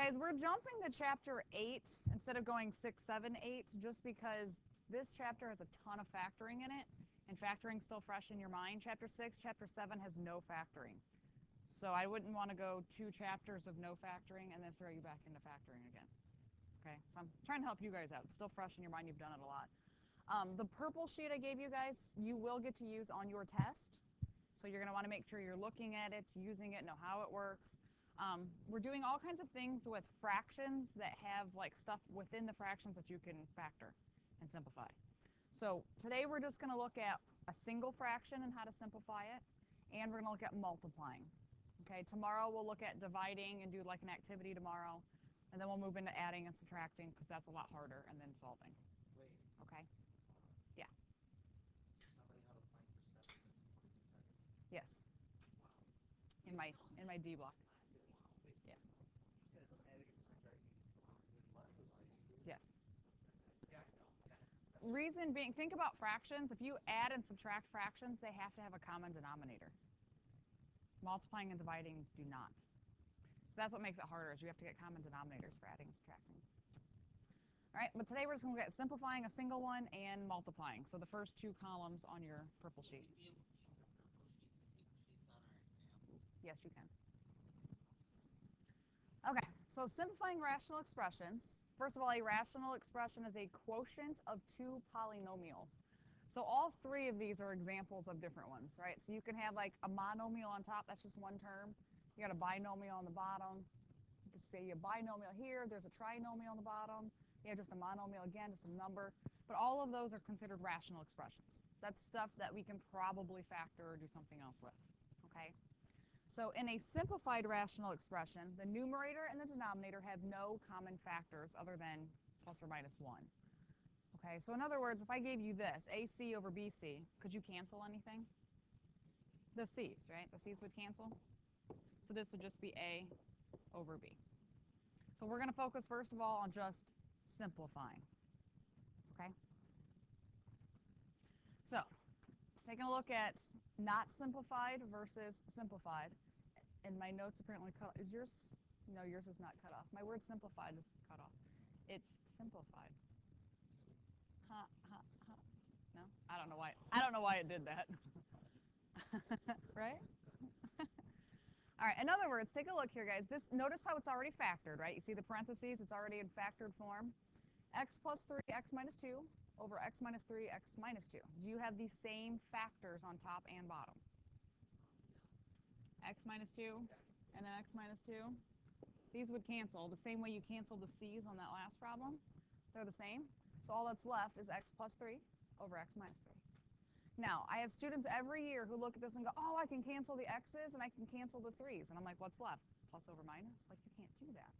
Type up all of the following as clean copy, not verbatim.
guys, we're jumping to chapter 8 instead of going 6, 7, 8, just because this chapter has a ton of factoring in it, and factoring's still fresh in your mind. Chapter 6, chapter 7 has no factoring. So I wouldn't want to go 2 chapters of no factoring and then throw you back into factoring again. Okay, so I'm trying to help you guys out. It's still fresh in your mind. You've done it a lot. The purple sheet I gave you guys, you will get to use on your test. So you're going to want to make sure you're looking at it, using it, know how it works. We're doing all kinds of things with fractions that have like stuff within the fractions that you can factor and simplify. So today we're just going to look at a single fraction and how to simplify it, and we're going to look at multiplying. Okay, tomorrow we'll look at dividing and do like an activity tomorrow, and then we'll move into adding and subtracting because that's a lot harder, and then solving. Wait. Okay? Yeah. Somebody how to find for 7 minutes and 42 seconds. Yes. Wow. In my D block. Yeah. You said adding and subtracting with multiplying. Yes. Yeah, I know. Yes. Reason being, think about fractions. If you add and subtract fractions, they have to have a common denominator. Multiplying and dividing do not. So that's what makes it harder, is you have to get common denominators for adding and subtracting. All right, but today we're just going to look at simplifying a single one and multiplying. So the first 2 columns on your purple sheet. Yes, you can. Okay, so simplifying rational expressions. First of all, a rational expression is a quotient of 2 polynomials. So all 3 of these are examples of different ones, right? So you can have like a monomial on top, that's just one term. You got a binomial on the bottom. You can say a binomial here, there's a trinomial on the bottom. You have just a monomial again, just a number. But all of those are considered rational expressions. That's stuff that we can probably factor or do something else with, okay? So in a simplified rational expression, the numerator and the denominator have no common factors other than plus or minus 1. Okay, so in other words, if I gave you this, AC over BC, could you cancel anything? The C's, right? The C's would cancel. So this would just be A over B. So we're going to focus first of all on just simplifying. Okay? So taking a look at not simplified versus simplified. And my notes apparently cut off. Is yours? No, yours is not cut off. My word simplified is cut off. It's simplified. No, I don't know why. I don't know why it did that. Right? All right. In other words, take a look here, guys. Notice how it's already factored, right? You see the parentheses? It's already in factored form. X plus 3, x minus 2 over x minus 3, x minus 2. Do you have these same factors on top and bottom? X minus 2 and then x minus 2. These would cancel the same way you canceled the C's on that last problem. They're the same. So all that's left is x plus 3 over x minus 3. Now, I have students every year who look at this and go, oh, I can cancel the x's and I can cancel the 3's. And I'm like, what's left? Plus over minus? Like, you can't do that.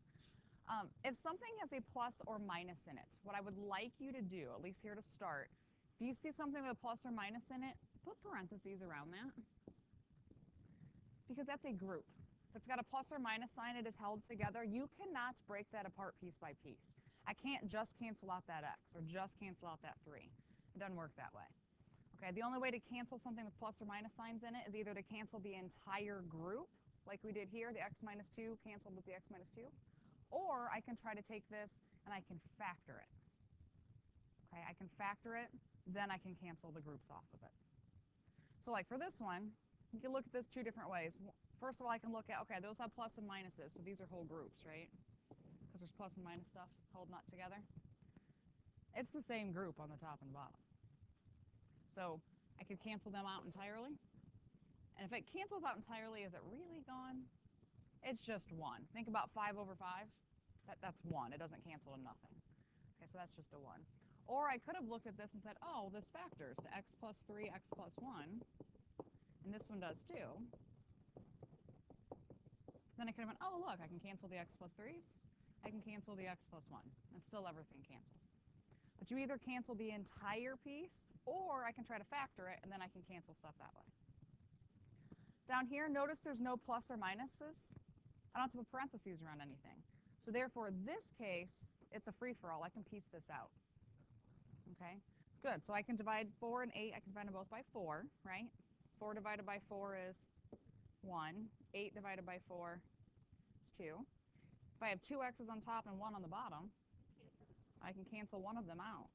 If something has a plus or minus in it, what I would like you to do, at least here to start, if you see something with a plus or minus in it, put parentheses around that. Because that's a group. If it's got a plus or minus sign, it is held together. You cannot break that apart piece by piece. I can't just cancel out that x or just cancel out that 3. It doesn't work that way. Okay, the only way to cancel something with plus or minus signs in it is either to cancel the entire group, like we did here, the x minus 2 canceled with the x minus 2, or I can try to take this and I can factor it. Okay, I can factor it, then I can cancel the groups off of it. So like for this one, you can look at this 2 different ways. First of all, I can look at, okay, those have plus and minuses, so these are whole groups, right? Because there's plus and minus stuff holding that together. It's the same group on the top and the bottom. So I could cancel them out entirely. And if it cancels out entirely, is it really gone? It's just 1. Think about 5 over 5. That's 1. It doesn't cancel to nothing. Okay, so that's just a 1. Or I could have looked at this and said, oh, this factors to x plus 3, x plus 1. And this one does too. Then I could have went, oh, look, I can cancel the x plus 3's. I can cancel the x plus 1. And still everything cancels. But you either cancel the entire piece, or I can try to factor it, and then I can cancel stuff that way. Down here, notice there's no plus or minuses. I don't have to put parentheses around anything. So therefore, this case, it's a free-for-all. I can piece this out. Okay? Good. So I can divide 4 and 8. I can divide them both by 4, right? 4 divided by 4 is 1. 8 divided by 4 is 2. If I have two x's on top and one on the bottom, I can cancel one of them out.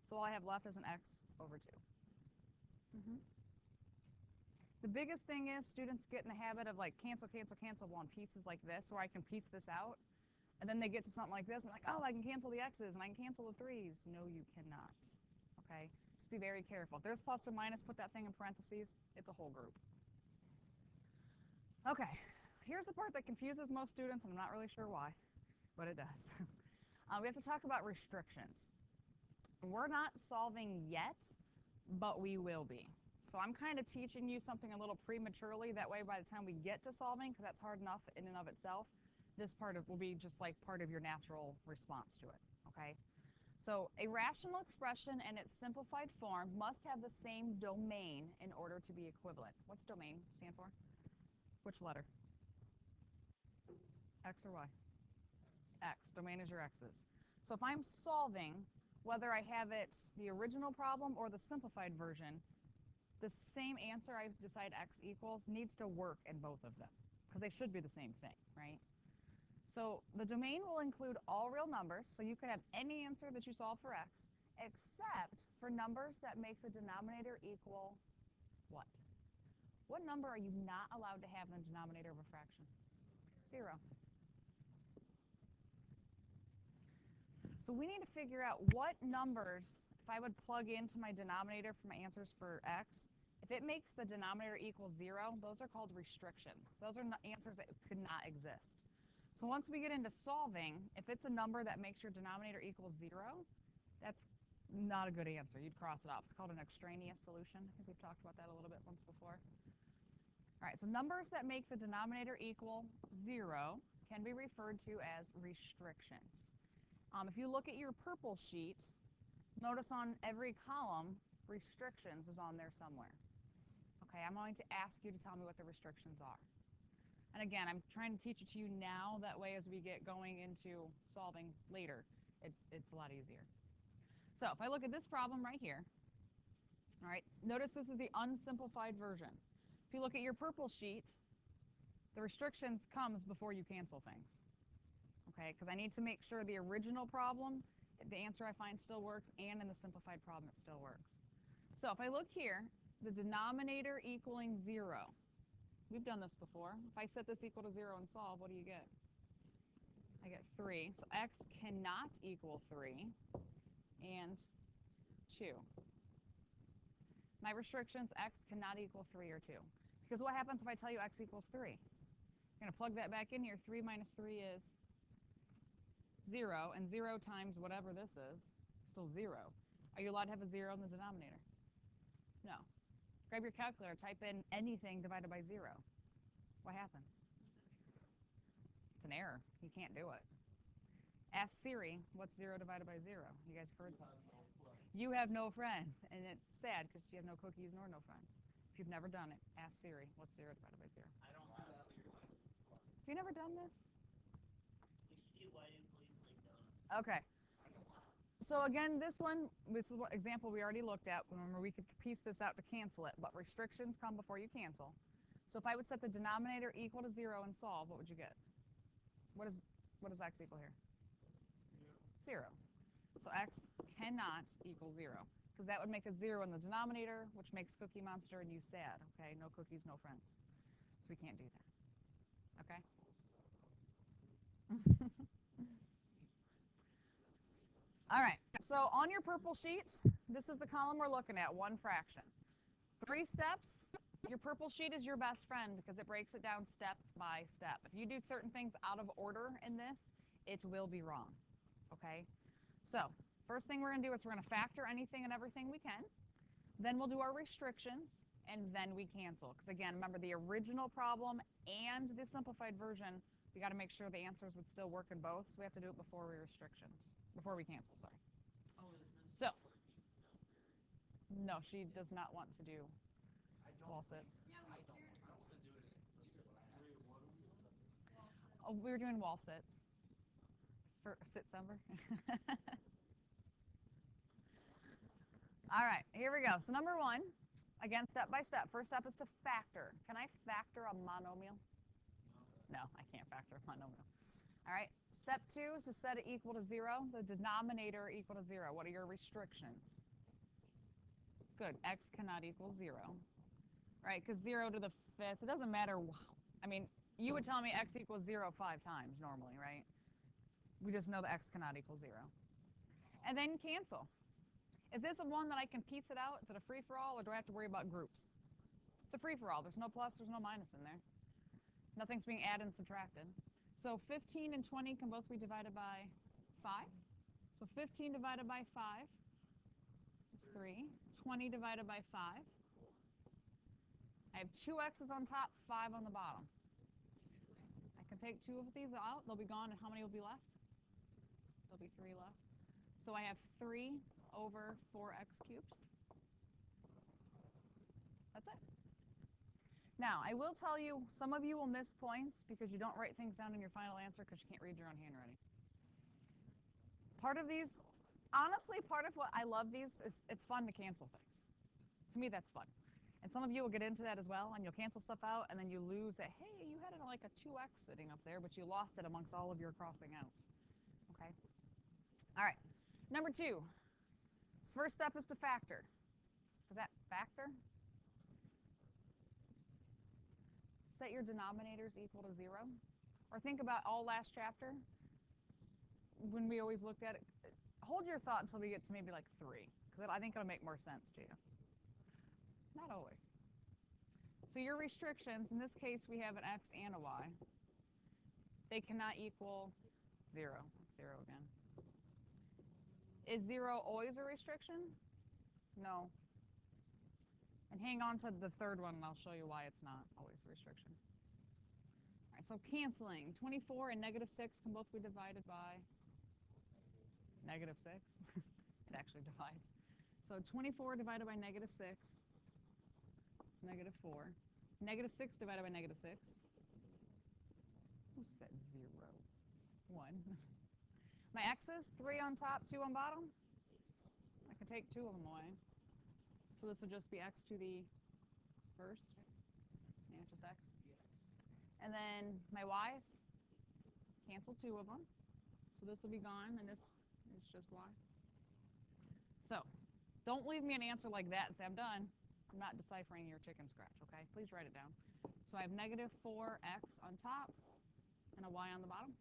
So all I have left is an x over 2. The biggest thing is students get in the habit of like cancel, cancel, cancel on pieces like this, where I can piece this out. And then they get to something like this and like, oh, I can cancel the x's and I can cancel the 3's. No, you cannot. Okay? Just be very careful. If there's plus or minus, put that thing in parentheses. It's a whole group. Okay. Here's the part that confuses most students, and I'm not really sure why, but it does. We have to talk about restrictions. We're not solving yet, but we will be. So I'm kind of teaching you something a little prematurely. That way, by the time we get to solving, because that's hard enough in and of itself, this part will be just like part of your natural response to it, okay? So a rational expression in its simplified form must have the same domain in order to be equivalent. What's domain stand for? Which letter? X or Y? X. Domain is your x's. So if I'm solving, whether I have it the original problem or the simplified version, the same answer I decide x equals needs to work in both of them, because they should be the same thing, right? So the domain will include all real numbers, so you could have any answer that you solve for x, except for numbers that make the denominator equal what? What number are you not allowed to have in the denominator of a fraction? 0. So we need to figure out what numbers, if I would plug into my denominator for my answers for x, if it makes the denominator equal 0, those are called restrictions. Those are answers that could not exist. So once we get into solving, if it's a number that makes your denominator equal 0, that's not a good answer. You'd cross it off. It's called an extraneous solution. I think we've talked about that a little bit once before. All right, so numbers that make the denominator equal 0 can be referred to as restrictions. If you look at your purple sheet, notice on every column, restrictions is on there somewhere. Okay, I'm going to ask you to tell me what the restrictions are. And again, I'm trying to teach it to you now. That way, as we get going into solving later, it's a lot easier. So if I look at this problem right here, all right, notice this is the unsimplified version. If you look at your purple sheet, the restrictions comes before you cancel things. Okay, because I need to make sure the original problem, the answer I find still works, and in the simplified problem it still works. So if I look here, the denominator equaling 0. We've done this before. If I set this equal to 0 and solve, what do you get? I get 3. So x cannot equal 3 and 2. My restrictions, x cannot equal 3 or 2. Because what happens if I tell you x equals 3? You're going to plug that back in here. 3 minus 3 is 0, and 0 times whatever this is still 0. Are you allowed to have a 0 in the denominator? No. Grab your calculator, type in anything divided by 0. What happens? It's an error. You can't do it. Ask Siri, what's 0 divided by 0? You guys heard that? You have no friends. And it's sad because you have no cookies nor no friends. If you've never done it, ask Siri, what's 0 divided by 0? I don't do that. Have you never done this? We should do white and please like donuts. Okay. So again, this is what example we already looked at. Remember, we could piece this out to cancel it, but restrictions come before you cancel. So if I would set the denominator equal to 0 and solve, what would you get? What does x equal here? 0. So x cannot equal 0, because that would make a 0 in the denominator, which makes Cookie Monster and you sad. Okay, no cookies, no friends. So we can't do that. Okay? All right, so on your purple sheet, this is the column we're looking at, one fraction. 3 steps. Your purple sheet is your best friend because it breaks it down step by step. If you do certain things out of order in this, it will be wrong. Okay? So first thing we're going to do is we're going to factor anything and everything we can. Then we'll do our restrictions, and then we cancel. Because again, remember the original problem and the simplified version, we got to make sure the answers would still work in both. So we have to do it before we cancel, sorry. So, no, she does not want to do wall sits. I don't want to do it implicit when I have. Oh, we were doing wall sits for Sitsember. All right, here we go. So number 1, again, step by step. First step is to factor. Can I factor a monomial? No, I can't factor a monomial. All right, step 2 is to set it equal to 0, the denominator equal to 0. What are your restrictions? Good, x cannot equal 0, right? Because 0 to the 5th, it doesn't matter. I mean, you would tell me x equals 0 5 times normally, right? We just know that x cannot equal 0. And then cancel. Is this a one that I can piece it out? Is it a free-for-all, or do I have to worry about groups? It's a free-for-all. There's no plus, there's no minus in there. Nothing's being added and subtracted. So 15 and 20 can both be divided by 5. So 15 divided by 5 is 3. 20 divided by 5. I have 2 x's on top, 5 on the bottom. I can take 2 of these out. They'll be gone, and how many will be left? There'll be 3 left. So I have 3 over 4x cubed. That's it. Now, I will tell you, some of you will miss points because you don't write things down in your final answer because you can't read your own handwriting. Part of these, honestly, part of what I love these is it's fun to cancel things. To me, that's fun. And some of you will get into that as well, and you'll cancel stuff out, and then you lose that, hey, you had like a 2x sitting up there, but you lost it amongst all of your crossing out. Okay? All right. Number 2. First step is to factor. Is that factor? Set your denominators equal to 0. Or think about all last chapter when we always looked at it. Hold your thought until we get to maybe like 3, because I think it'll make more sense to you. Not always. So your restrictions, in this case we have an x and a y. They cannot equal 0. 0 again. Is 0 always a restriction? No. And hang on to the third one, and I'll show you why it's not always a restriction. All right, so canceling. 24 and negative 6 can both be divided by negative 6. It actually divides. So 24 divided by negative 6 is negative 4. Negative 6 divided by negative 6. Who said 0? 1. My x's, 3 on top, 2 on bottom. I can take 2 of them away. So this will just be x to the first. Yeah, just x. And then my y's, cancel 2 of them. So this will be gone, and this is just y. So don't leave me an answer like that and say, I'm done. I'm not deciphering your chicken scratch, okay? Please write it down. So I have negative 4x on top and a y on the bottom.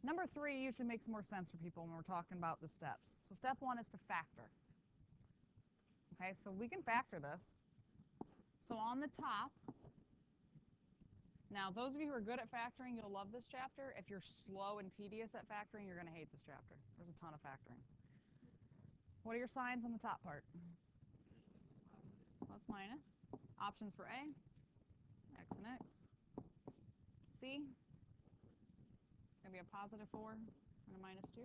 Number 3 usually makes more sense for people when we're talking about the steps. So step 1 is to factor. Okay, so we can factor this. So on the top, now those of you who are good at factoring, you'll love this chapter. If you're slow and tedious at factoring, you're going to hate this chapter. There's a ton of factoring. What are your signs on the top part? Plus, minus. Options for A, x and x. C, it's going to be a positive 4 and a minus 2.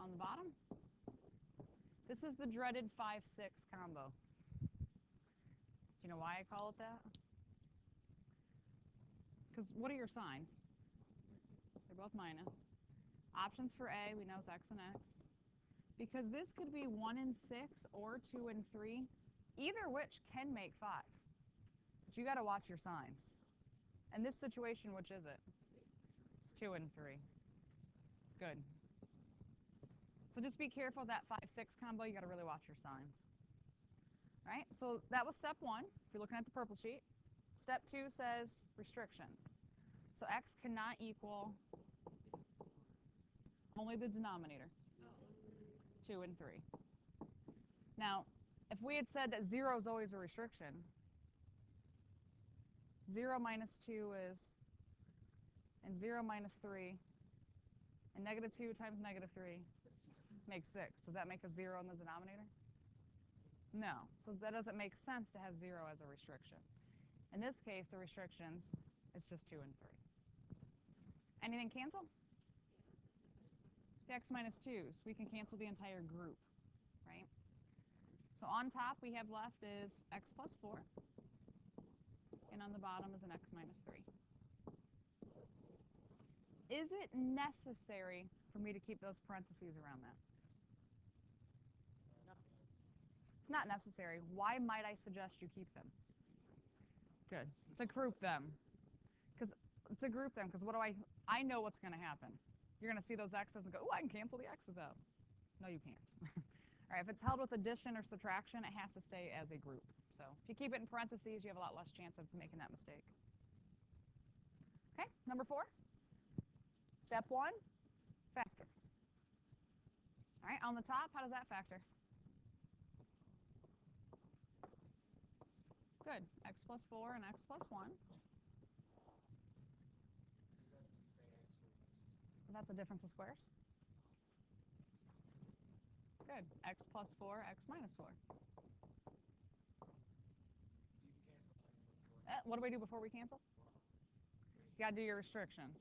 On the bottom, this is the dreaded 5-6 combo. Do you know why I call it that? Because what are your signs? They're both minus. Options for A, we know is x and x. Because this could be 1 and 6 or 2 and 3, either which can make 5. But you got to watch your signs. In this situation, which is it? It's 2 and 3. Good. So just be careful of that 5-6 combo. You got to really watch your signs. All right, so that was step 1, if you're looking at the purple sheet. Step 2 says restrictions. So x cannot equal only the denominator, 2 and 3. Now, if we had said that 0 is always a restriction, 0 minus 2 is, and 0 minus 3, and negative 2 times negative 3 makes 6. Does that make a 0 in the denominator? No. So that doesn't make sense to have 0 as a restriction. In this case, the restrictions is just 2 and 3. Anything cancel? The x minus 2s. We can cancel the entire group, right? So on top we have left is x plus 4. And on the bottom is an x minus 3. Is it necessary for me to keep those parentheses around that? It's not necessary. Why might I suggest you keep them? Good. To group them. Because what do I know what's going to happen. You're going to see those x's and go, oh, I can cancel the x's out. No, you can't. All right, if it's held with addition or subtraction, it has to stay as a group. So if you keep it in parentheses, you have a lot less chance of making that mistake. Okay, number 4. Step 1, factor. All right, on the top, how does that factor? Good. X plus 4 and x plus 1. That's a difference of squares. Good. X plus 4, x minus 4. What do we do before we cancel? You got to do your restrictions.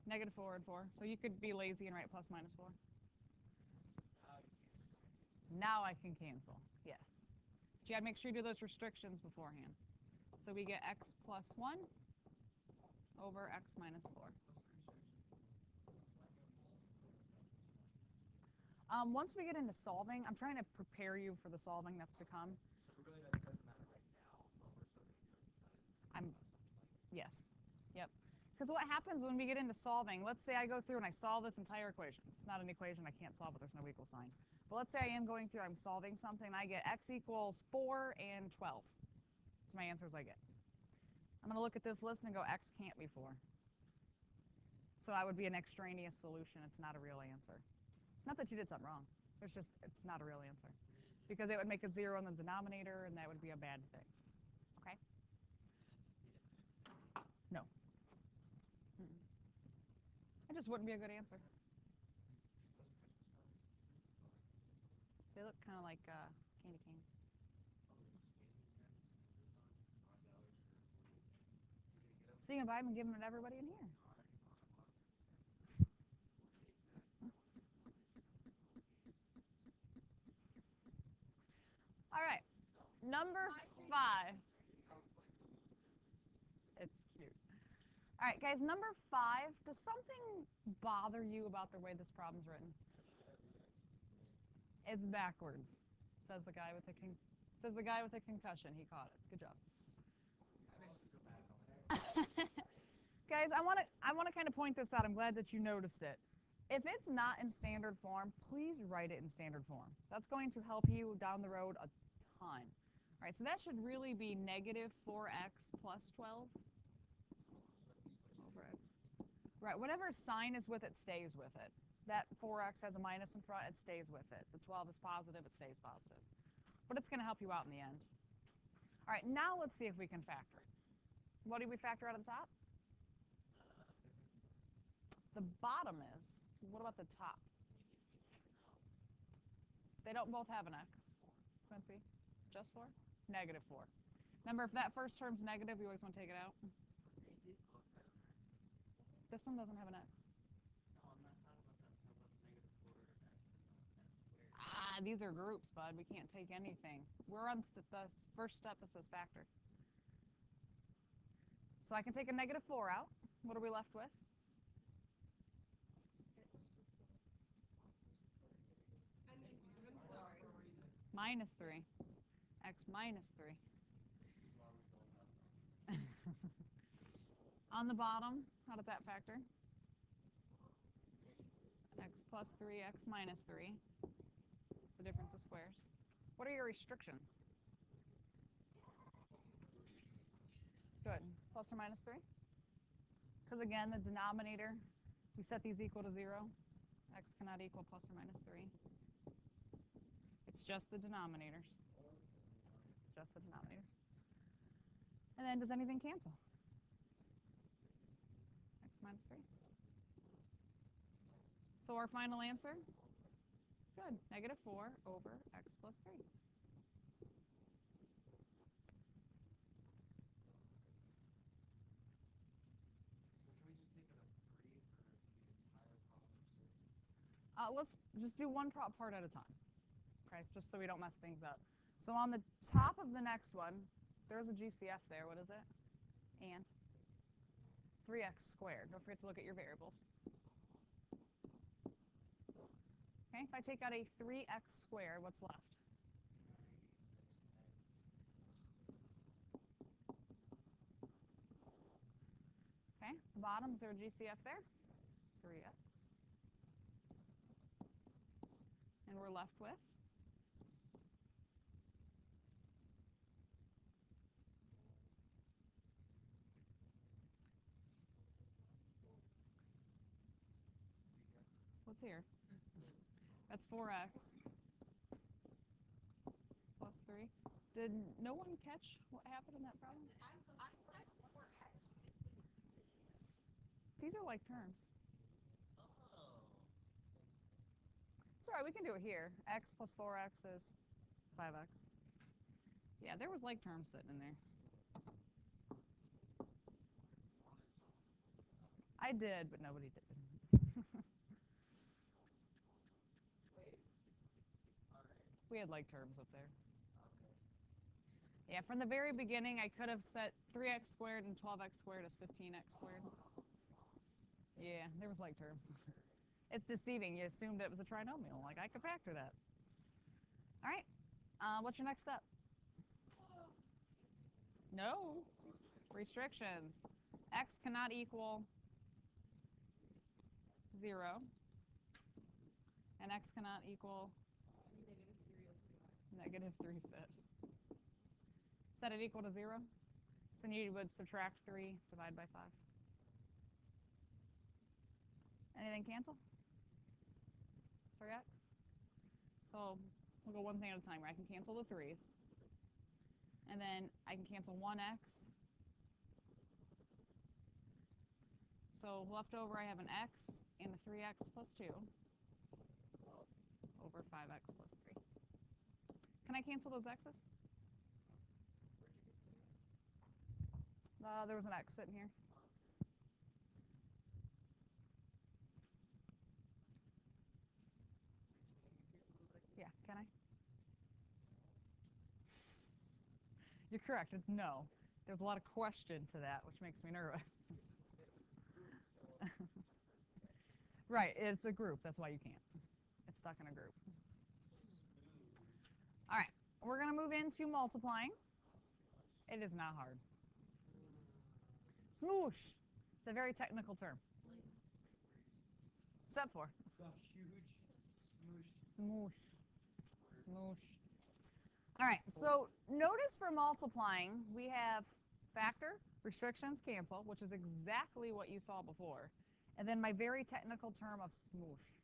Negative 4 and 4. So you could be lazy and write plus minus 4. Now I can cancel. Yes. But you got to make sure you do those restrictions beforehand. So we get x plus 1 over x minus 4. Once we get into solving, I'm trying to prepare you for the solving that's to come. So really that doesn't matter right now, but we're still going to do it. Yes. Yep. Because what happens when we get into solving, let's say I go through and I solve this entire equation. It's not an equation, I can't solve it, there's no equal sign. But let's say I am going through, I'm solving something, and I get x equals 4 and 12. That's my answers I get. I'm going to look at this list and go, x can't be 4. So I would be an extraneous solution. It's not a real answer. Not that you did something wrong. It's not a real answer. Because it would make a 0 in the denominator, and that would be a bad thing. Okay? No. It just wouldn't be a good answer. They look kind of like candy canes. So you can buy them and give them to everybody in here. All right. Number 5. It's cute. All right, guys, number 5. Does something bother you about the way this problem's written? It's backwards, says the guy with the concussion. He caught it. Good job. Guys, I want to kind of point this out. I'm glad that you noticed it. If it's not in standard form, please write it in standard form. That's going to help you down the road a ton. All right, so that should really be negative 4x plus 12 over x. Right, whatever sign is with it stays with it. That 4x has a minus in front, it stays with it. The 12 is positive, it stays positive. But it's going to help you out in the end. All right, now let's see if we can factor it. What do we factor out of the top? The bottom is. What about the top? They don't both have an x. Quincy? Just 4? Negative 4. Remember, if that first term's negative, we always want to take it out. This one doesn't have an x. These are groups, bud. We can't take anything. We're on the first step that says factor. So I can take a negative 4 out. What are we left with? Minus 3. X minus 3. On the bottom, how does that factor? X plus 3, x minus 3. It's the difference of squares. What are your restrictions? Good. Plus or minus 3? Because again, the denominator, we set these equal to 0. X cannot equal plus or minus 3. It's just the denominators. Just the denominators. And then does anything cancel? X minus 3. So our final answer? Good. Negative 4 over x plus 3. Let's just do one part at a time, okay? Just so we don't mess things up. So on the top of the next one, there's a GCF there. What is it? And 3x squared. Don't forget to look at your variables. Okay, if I take out a 3x squared, what's left? Okay, the bottom, is there a GCF there? 3x. And we're left with? What's here? That's 4x plus 3. Did no one catch what happened in that problem? These are like terms. It's all right, we can do it here. X plus 4x is 5x. Yeah, there was like terms sitting in there. I did, but nobody did. We had like terms up there. Yeah, from the very beginning, I could have set 3x squared and 12x squared is 15x squared. Yeah, there was like terms. It's deceiving. You assumed it was a trinomial. Like, I could factor that. All right. What's your next step? No. Restrictions. X cannot equal 0. And x cannot equal negative 3/5. Set it equal to 0. So then you would subtract 3, divide by 5. Anything cancel? 3x? So we'll go one thing at a time, right? I can cancel the 3's. And then I can cancel 1x. So left over, I have an x and a 3x plus 2 over 5x plus 3. Can I cancel those x's? There was an x sitting here. Yeah, can I? You're correct. It's no. There's a lot of question to that, which makes me nervous. Right, it's a group. That's why you can't. It's stuck in a group. All right, we're going to move into multiplying. It is not hard. Smoosh. It's a very technical term. Step 4. Smoosh. Smoosh. All right, so notice for multiplying, we have factor, restrictions, cancel, which is exactly what you saw before. And then my very technical term of smoosh.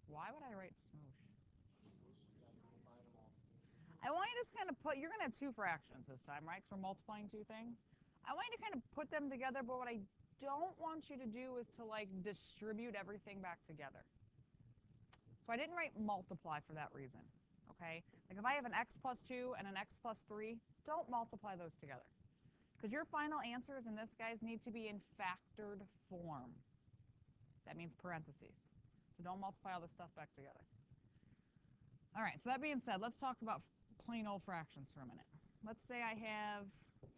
Why would I write smoosh? I want you to just kind of put, you're going to have 2 fractions this time, right? Because we're multiplying 2 things. I want you to kind of put them together, but what I don't want you to do is to like distribute everything back together. So I didn't write multiply for that reason, okay? Like if I have an x plus 2 and an x plus 3, don't multiply those together. Because your final answers in this, guys, need to be in factored form. That means parentheses. So don't multiply all this stuff back together. All right, so that being said, let's talk about plain old fractions for a minute. Let's say I have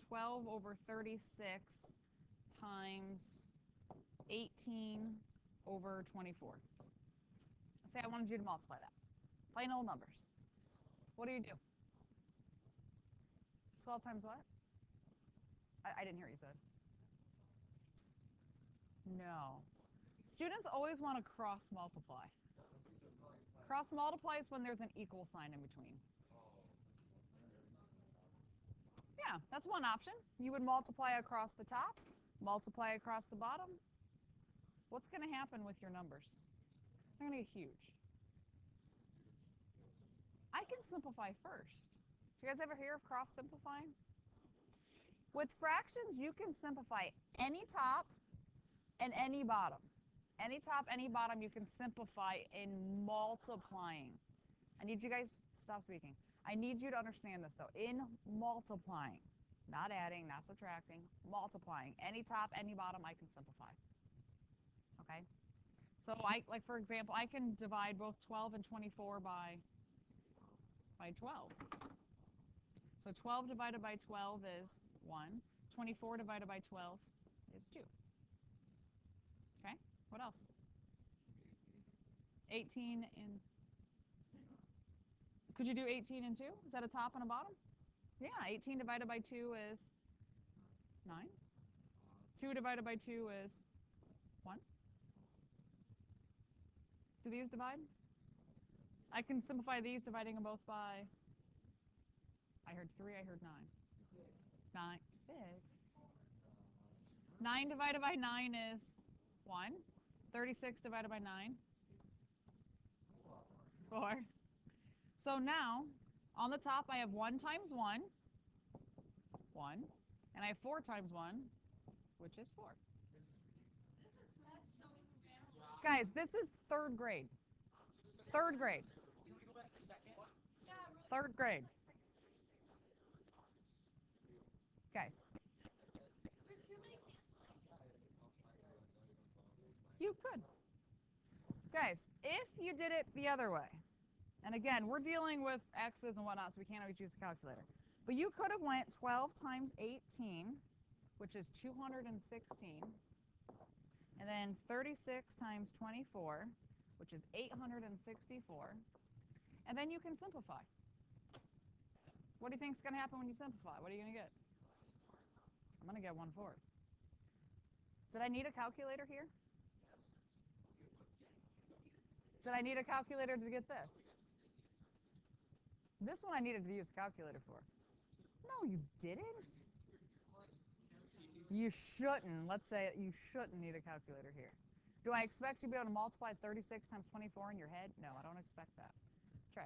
12 over 36 times 18 over 24. Let's say I wanted you to multiply that. Plain old numbers. What do you do? 12 times what? I didn't hear what you said. No. Students always want to cross multiply. Cross multiply is when there's an equal sign in between. Yeah, that's one option. You would multiply across the top, multiply across the bottom. What's going to happen with your numbers? They're going to get huge. I can simplify first. Do you guys ever hear of cross simplifying? With fractions, you can simplify any top and any bottom. Any top, any bottom, you can simplify in multiplying. I need you guys to stop speaking. I need you to understand this, though. In multiplying, not adding, not subtracting, multiplying. Any top, any bottom, I can simplify. Okay? So, like for example, I can divide both 12 and 24 by 12. So 12 divided by 12 is 1. 24 divided by 12 is 2. Okay? What else? 18 and... Could you do 18 and 2? Is that a top and a bottom? Yeah, 18 divided by 2 is 9. 2 divided by 2 is 1. Do these divide? I can simplify these, dividing them both by... I heard 3, I heard 9. 9, 6. 9 divided by 9 is 1. 36 divided by 9 is 4. So now, on the top, I have 1 times 1, 1. And I have 4 times 1, which is 4. Guys, this is 3rd grade. 3rd grade. 3rd grade. Guys. You could. Guys, if you did it the other way, and again, we're dealing with x's and whatnot, so we can't always use a calculator. But you could have went 12 times 18, which is 216, and then 36 times 24, which is 864, and then you can simplify. What do you think is going to happen when you simplify? What are you going to get? I'm going to get 1/4. Did I need a calculator here? Did I need a calculator to get this? This one I needed to use a calculator for. No, you didn't. You shouldn't. Let's say you shouldn't need a calculator here. Do I expect you to be able to multiply 36 times 24 in your head? No, I don't expect that. Try.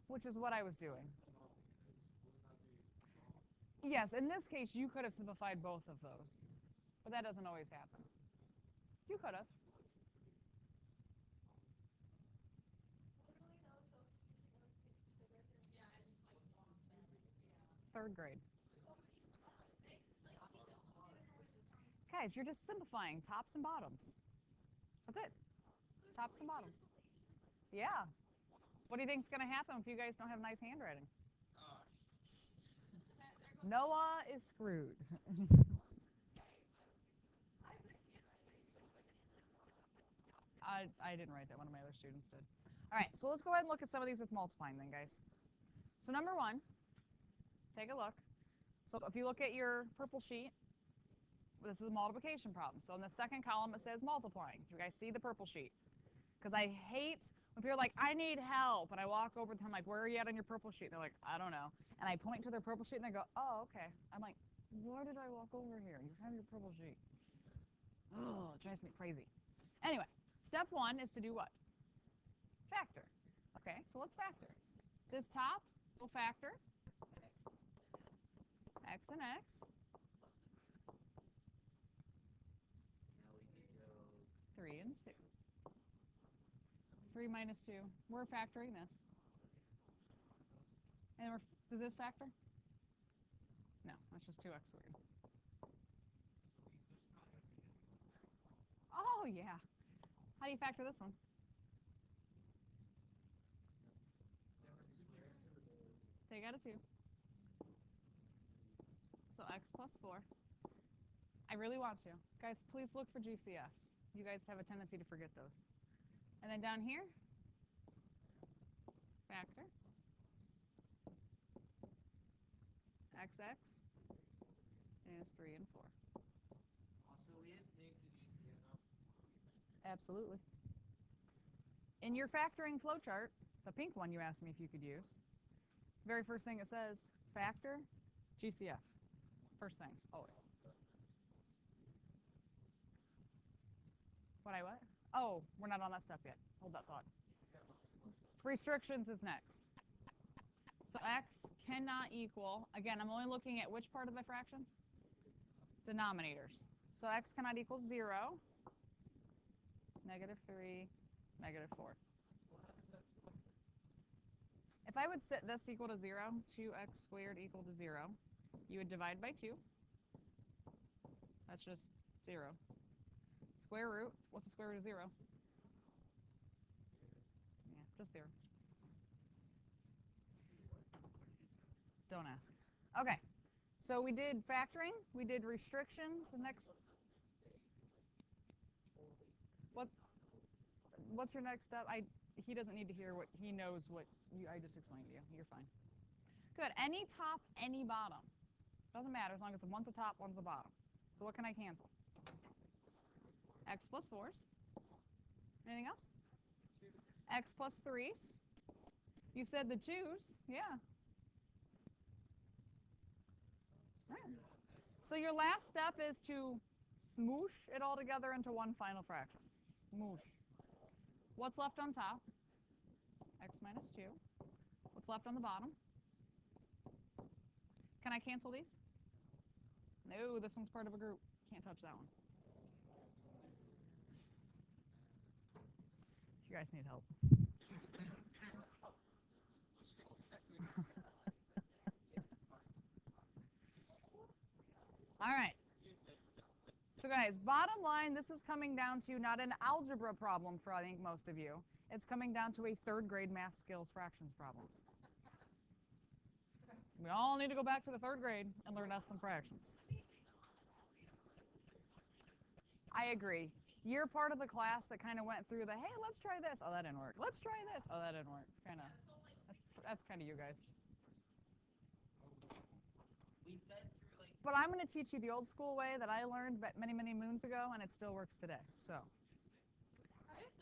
Which is what I was doing. Yes, in this case, you could have simplified both of those. But that doesn't always happen. You could have. Third grade. Guys, you're just simplifying tops and bottoms. That's it. Tops and bottoms. Yeah. What do you think is going to happen if you guys don't have nice handwriting? Noah is screwed. I didn't write that. One of my other students did. All right, so let's go ahead and look at some of these with multiplying then, guys. So number 1, take a look. So if you look at your purple sheet, this is a multiplication problem. So in the second column, it says multiplying. You guys see the purple sheet? Because I hate when people are like, I need help. And I walk over to them like, where are you at on your purple sheet? And they're like, I don't know. And I point to their purple sheet and they go, oh, okay. I'm like, why did I walk over here? You have your purple sheet. Oh, it drives me crazy. Anyway, step 1 is to do what? Factor. Okay, so let's factor. This top will factor x and x. 3 and 2. 3 minus 2. We're factoring this. And does this factor? No, that's just 2x squared. Oh, yeah. How do you factor this one? Take out a 2. So x plus 4. I really want to. Guys, please look for GCFs. You guys have a tendency to forget those. And then down here, factor xx is 3 and 4. Also, we have to take the GCF. Absolutely. In your factoring flowchart, the pink one you asked me if you could use, very first thing it says, factor GCF. First thing, always. What? Oh, we're not on that step yet. Hold that thought. Restrictions is next. So x cannot equal, again, I'm only looking at which part of the fractions? Denominators. So x cannot equal 0, -3, -4. If I would set this equal to 0, 2x squared equal to 0, you would divide by 2. That's just 0. Square root, what's the square root of 0? Yeah, just 0. Don't ask. Okay, so we did factoring, we did restrictions. The next, what's your next step? He doesn't need to hear what he knows what I just explained to you. You're fine. Good. Any top, any bottom. Doesn't matter as long as one's the top, one's the bottom. So what can I cancel? X plus 4s. Anything else? X plus 3s. You said the 2s. Yeah. Right. So your last step is to smoosh it all together into one final fraction. Smoosh. What's left on top? X minus 2. What's left on the bottom? Can I cancel these? No, this one's part of a group. Can't touch that one. You guys need help. All right. So guys, bottom line, this is coming down to not an algebra problem for I think most of you. It's coming down to a third grade math skills fractions problems. We all need to go back to the third grade and learn us some fractions. I agree. You're part of the class that kind of went through the, hey, let's try this. Oh, that didn't work. Let's try this. Oh, that didn't work. Kind of. That's kind of you guys. But I'm going to teach you the old school way that I learned many, many moons ago, and it still works today. So,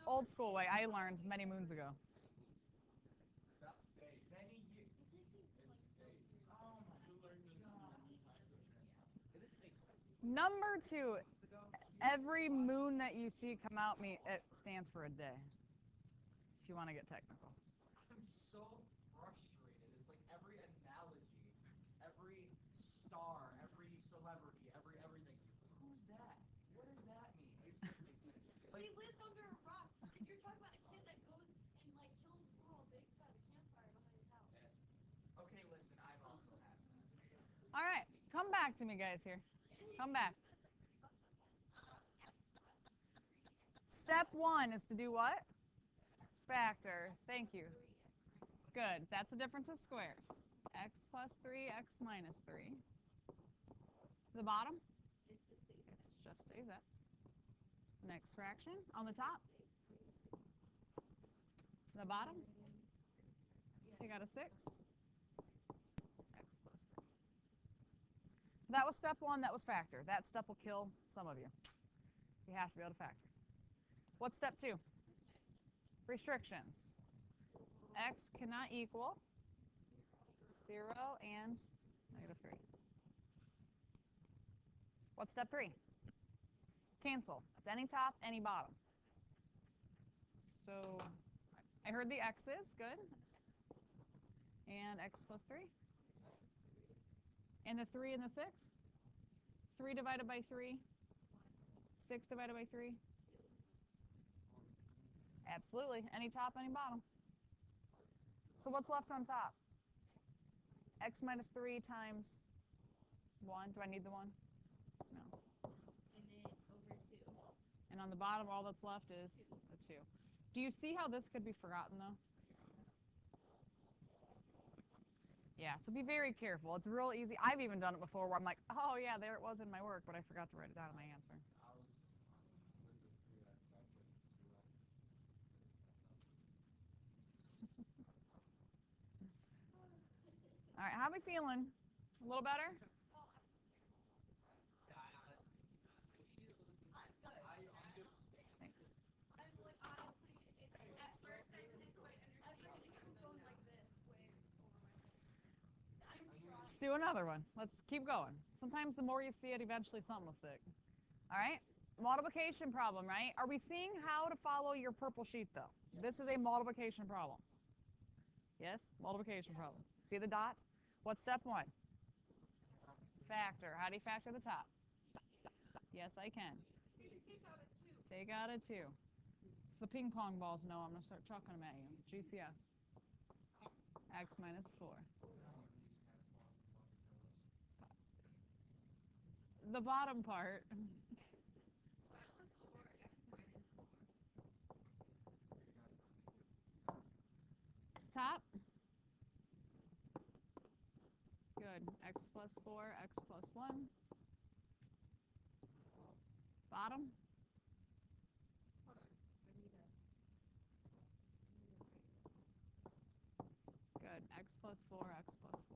old school way I learned many moons ago. Number 2, every moon that you see come out, it stands for a day, if you want to get technical. I'm so frustrated. It's like every analogy, every star, every celebrity, everything. Who's that? What does that mean? It just doesn't make sense. Like, he lives under a rock. And you're talking about a kid that goes and like kills a squirrel and bakes out a campfire behind his house. yes. Okay, listen, I've also had that. All right, come back to me, guys, here. Come back. Step 1 is to do what? Factor. Thank you. Good. That's the difference of squares. X plus 3, x minus 3. The bottom? It just stays up. Next fraction on the top. The bottom? You got a 6. X plus 3. So that was step 1. That was factor. That step will kill some of you. You have to be able to factor. What's step 2? Restrictions. X cannot equal 0 and -3. What's step 3? Cancel. It's any top, any bottom. So I heard the x's. Good. And x plus 3. And the 3 and the 6? 3 divided by 3. 6 divided by 3. Absolutely. Any top, any bottom. So what's left on top? X minus 3 times 1. Do I need the 1? No. And then over 2. And on the bottom, all that's left is a 2. Do you see how this could be forgotten, though? Yeah, so be very careful. It's real easy. I've even done it before where I'm like, oh, yeah, there it was in my work, but I forgot to write it down in my answer. All right, how are we feeling? A little better? Thanks. I'm like, honestly, it's at first I didn't quite understand. I was going like this way over my head. I'm trying. Let's do another one. Let's keep going. Sometimes the more you see it, eventually something will stick. All right? Multiplication problem, right? Are we seeing how to follow your purple sheet, though? This is a multiplication problem. Yes? Multiplication problem. See the dot? What's step 1? Factor. How do you factor the top? Yes, I can. Take out a 2. It's the ping pong balls. No, I'm going to start chucking them at you. GCF. X minus 4. The bottom part. Top. Good. X plus 4, x plus 1. Bottom. x plus 4, x plus 4.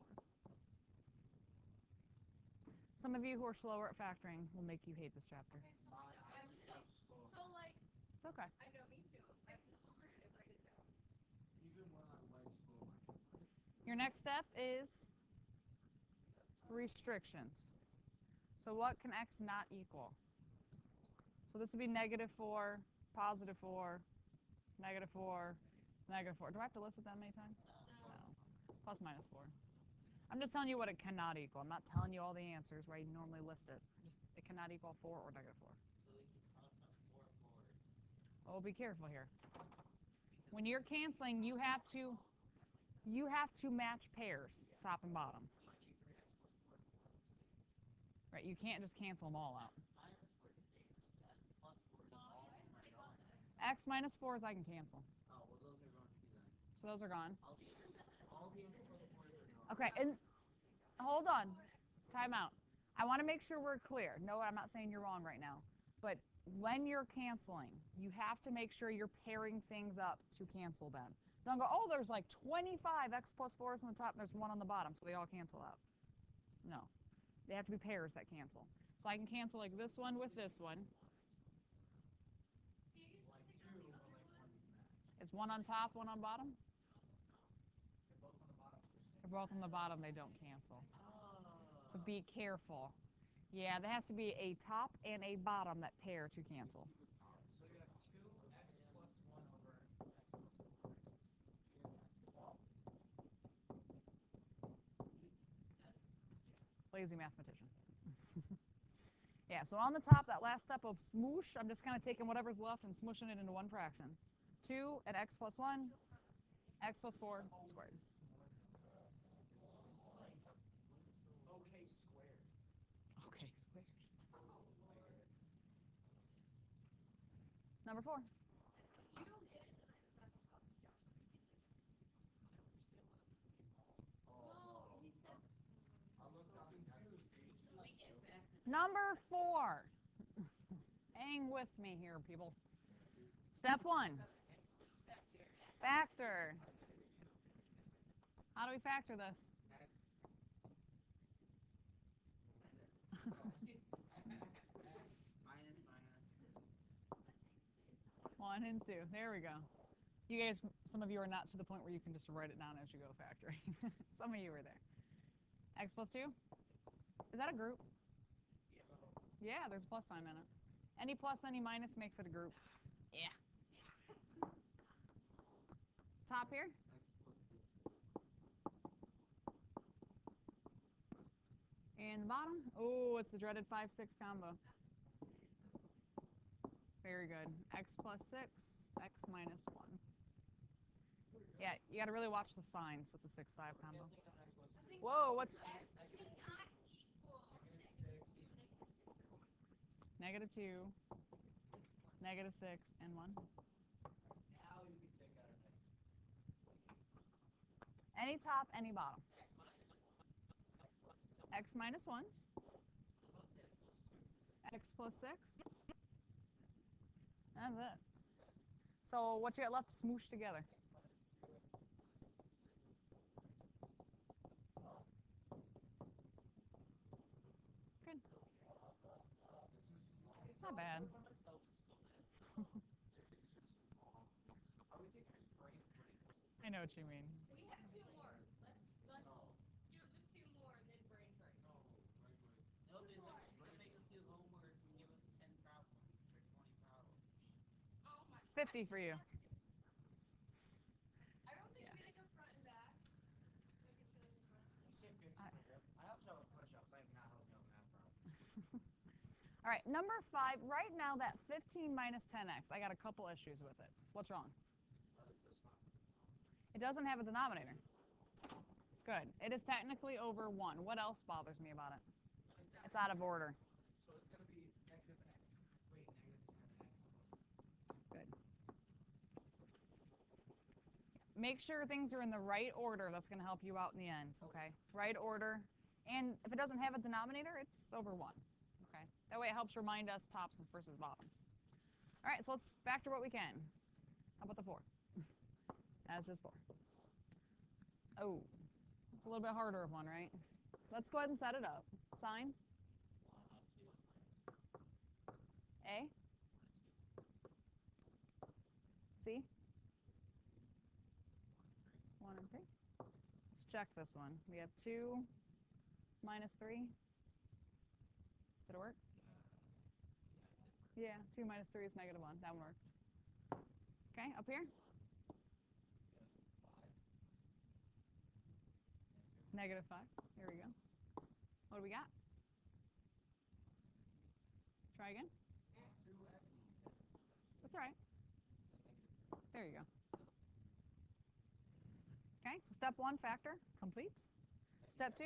Some of you who are slower at factoring will make you hate this chapter. Okay, so like, It's okay. I know, me too. Like, so hard to write it down. Even when I'm way slower. Your next step is restrictions. So what can x not equal? So this would be -4, +4, -4, -4. Do I have to list it that many times? No. Plus minus 4. I'm just telling you what it cannot equal. I'm not telling you all the answers where you normally list it. Just it cannot equal 4 or -4. So they can cross out 4 4. Oh, be careful here. When you're canceling, you have to match pairs, top and bottom. Right? You can't just cancel them all out. X minus 4s I can cancel. Oh, well, those are going to be then. So those are gone. All the x plus 4s are gone. Okay, and hold on. Time out. I want to make sure we're clear. No, I'm not saying you're wrong right now. But when you're canceling, you have to make sure you're pairing things up to cancel them. Don't go, oh, there's like 25 x plus 4s on the top and there's 1 on the bottom, so they all cancel out. No. They have to be pairs that cancel. So I can cancel like this one with this one. Is 1 on top, 1 on bottom? They're both on the bottom, they don't cancel. So be careful. Yeah, there has to be a top and a bottom that pair to cancel. So you have 2x plus 1 over x plus 4. Lazy mathematician. Yeah, so on the top, that last step of smoosh, I'm just kind of taking whatever's left and smushing it into one fraction. 2 and x plus 1, x plus 4 squared. Okay, squared. Okay, squared. Number 4. You don't get it, then that's how Josh understands it. No, he said. I looked up and Number 4. Hang with me here, people. Step 1. Factor. How do we factor this? One and 2. There we go. You guys, some of you are not to the point where you can just write it down as you go factoring. Some of you are there. X plus 2? Is that a group? Yeah, there's a plus sign in it. Any plus, any minus makes it a group. Yeah. Top here? And the bottom? Oh, it's the dreaded 5, 6 combo. Very good. X plus 6, x minus 1. Yeah, you got to really watch the signs with the 6, 5 combo. Whoa, what's... -2, -6, and 1. Now you can take out an x. Any top, any bottom. X minus 1s. X plus 6. That's it. So what you got left to smoosh together? Good. It's not bad. I know what you mean. We have 2 more. Let's do the 2 more and then brain break. They'll make us do homework and give us 10 problems or 20 problems. Oh my. 50 for you. I don't think we like a front and back. Like it's really different. You say 50 for him. I also have a push-ups. I cannot help you on math problem. All right, number 5. Right now, that 15 minus 10x, I got a couple issues with it. What's wrong? It doesn't have a denominator. Good. It is technically over 1. What else bothers me about it? It's out of order. So it's going to be negative x. Wait, negative 10x. Good. Make sure things are in the right order. That's going to help you out in the end, okay? Right order. And if it doesn't have a denominator, it's over 1, okay? That way it helps remind us tops versus bottoms. All right, so let's factor what we can. How about the 4? As is 4. Oh, it's a little bit harder of one, right? Let's go ahead and set it up. Signs. A. C. 1 and 3. Let's check this one. We have 2 minus 3. Did it work? Yeah, 2 minus 3 is negative 1. That one worked. Okay, up here. Negative 5. Here we go. What do we got? Try again. That's all right. There you go. Okay, so step 1, factor, complete. Step 2?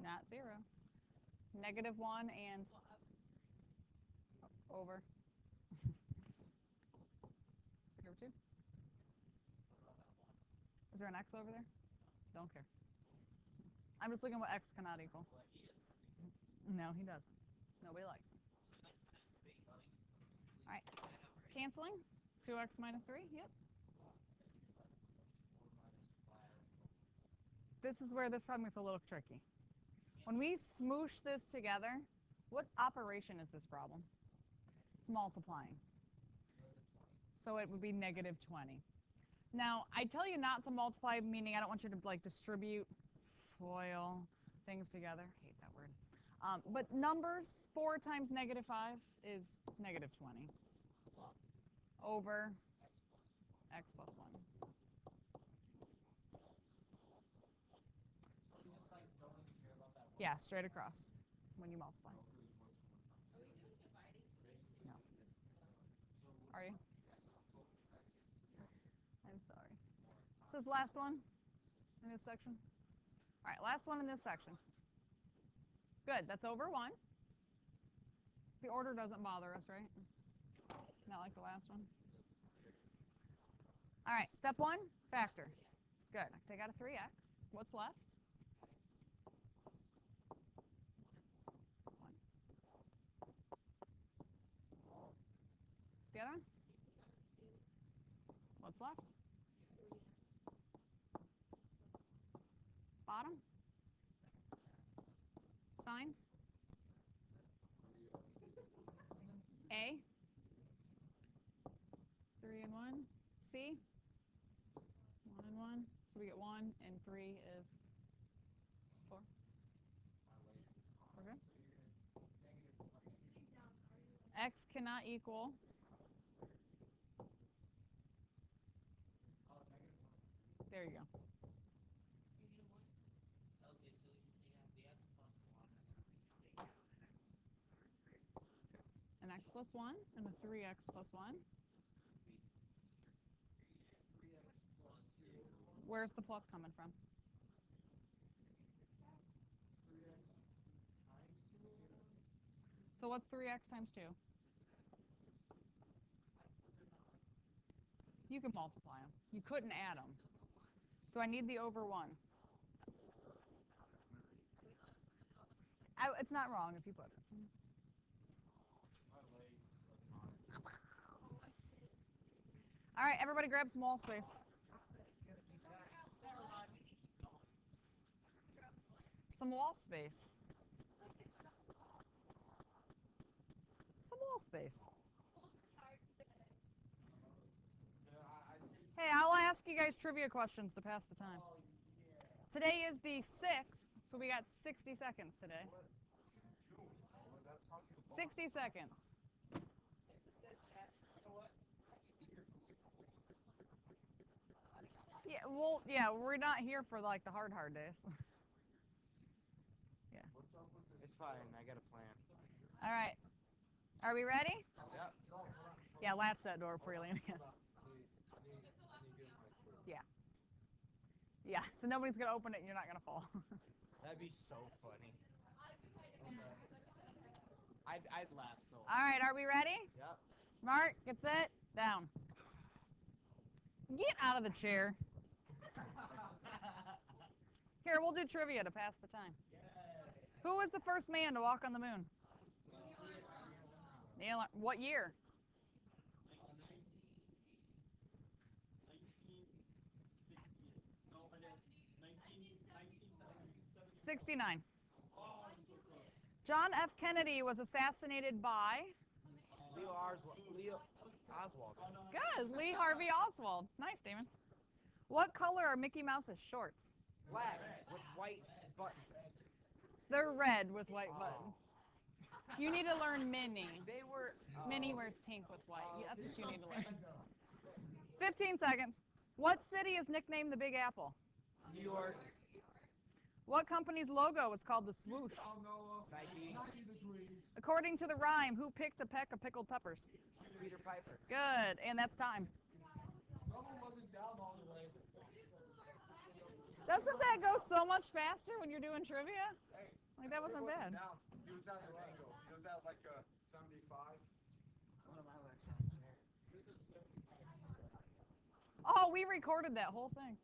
Not 0. Negative 1 and over. Over 2. Is there an x over there? Don't care. I'm just looking what x cannot equal. No, he doesn't. Nobody likes him. All right. Canceling. 2x minus 3. Yep. This is where this problem gets a little tricky. When we smoosh this together, what operation is this problem? It's multiplying. So it would be negative 20. Now, I tell you not to multiply, meaning I don't want you to like distribute, FOIL things together. I hate that word. But numbers, 4 times negative 5 is negative 20 over x plus 1. Yeah, straight across when you multiply. No. Are you? I'm sorry. So this last one in this section. All right, last one in this section. Good, that's over 1. The order doesn't bother us, right? Not like the last one. All right, step 1, factor. Good, I take out a 3x. What's left? 1. The other one? What's left? Bottom? Signs? A? 3 and 1. C? 1 and 1. So we get 1 and 3 is 4. We're good? X cannot equal. There you go. An x plus 1 and a 3x plus 1. Where's the plus coming from? So what's 3x times 2? You can multiply them. You couldn't add them. Do I need the over 1? It's not wrong if you put it. All right, everybody grab some wall space. Some wall space. Some wall space. Hey, I'll ask you guys trivia questions to pass the time. Today is the 6th, so we got 60 seconds today. 60 seconds. Yeah, well, yeah, we're not here for like the hard days. Yeah. It's fine. I got a plan. All right. Are we ready? Yep. Yeah, latch that door before you land again. Yeah. Yeah, so nobody's going to open it and you're not going to fall. That'd be so funny. I'd laugh so All right, are we ready? Yep. Mark, get set, down. Get out of the chair. Here, we'll do trivia to pass the time. Who was the first man to walk on the moon? Neil. What year? 69. John F. Kennedy was assassinated by? Leo Oswald. Good, Lee Harvey Oswald. Nice, Damon. What color are Mickey Mouse's shorts? Black with white buttons. They're red with white buttons. You need to learn Minnie. They were. Minnie wears pink with white. Yeah, that's what you need to learn. 15 seconds. What city is nicknamed the Big Apple? New York. What company's logo is called the swoosh? Nike. According to the rhyme, who picked a peck of pickled peppers? Peter Piper. Good, and that's time. Doesn't that go so much faster when you're doing trivia? Like, that wasn't bad. He was at an angle. He was at like a 75. One of my left has there. Oh, we recorded that whole thing.